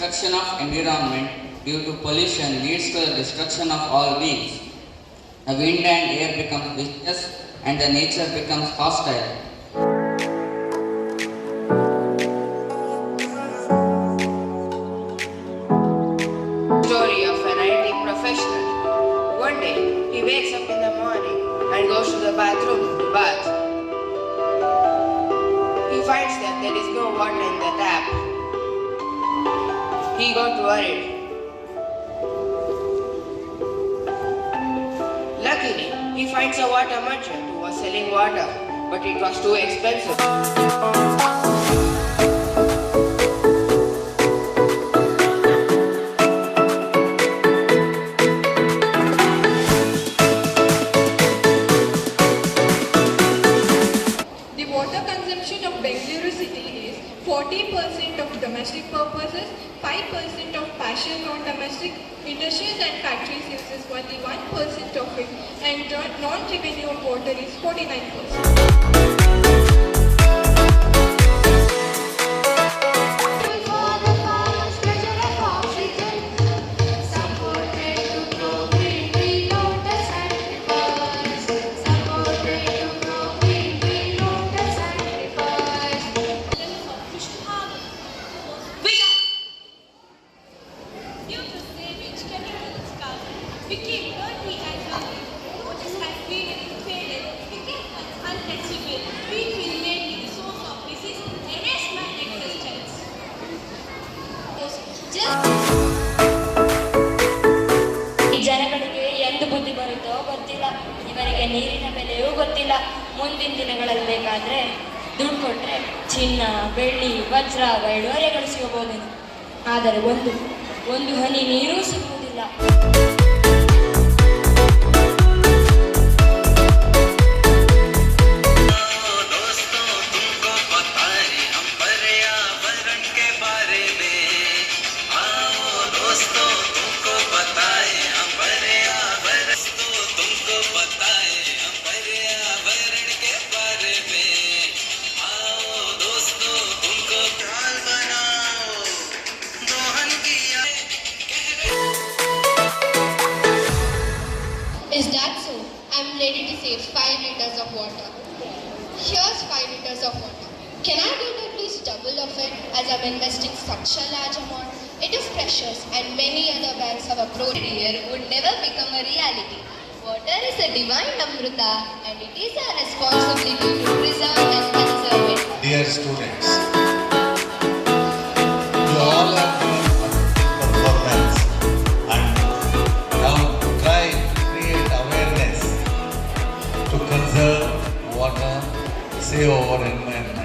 destruction of environment due to pollution leads to the destruction of all beings. The wind and air become vicious and the nature becomes hostile. Story of an IT professional. One day, he wakes up in the morning and goes to the bathroom to bath. He finds that there is no water in the tap. He got worried. Luckily, he finds a water merchant who was selling water, but it was too expensive. The water consumption of Bengaluru city is 40% of domestic purposes, 5% of partial non-domestic, industries and factories uses only 1% of it, and non-revenue water is 49%. Became dirty and ugly. Notice has faded, became unflexible. We feel mainly the source of disease, erase my existence. ಈ ಜನಗಳಿಗೆ ಎಂದು ಬುದ್ಧಿ ಬರುತ್ತೋ ಗೊತ್ತಿಲ್ಲ. ಇವರಿಗೆ ನೀರಿನ ಬೆಲೆಯೂ ಗೊತ್ತಿಲ್ಲ. ಮುಂದಿನ ದಿನಗಳಲ್ಲಿ ಬೇಕಾದ್ರೆ ದುಡ್ಡು ಕೊಟ್ಟರೆ ಚಿನ್ನ, ಬೆಳ್ಳಿ, ವಜ್ರ, ವೈಡೂರ್ಯಗಳು ಸಿಗಬಹುದೇನು. ಆದರೆ ಒಂದು ಹನಿ ನೀರೂ ಸಿಗುವುದಿಲ್ಲ. Is that so? I'm ready to save 5 liters of water. Here's 5 liters of water. Can I get at least double of it as I'm investing such a large amount? It is precious and many other banks have approached here would never become a reality. Water is a divine amrita and it is our responsibility to preserve and conserve it. Dear students, you all have given performance and now try to create awareness to conserve water, save our environment.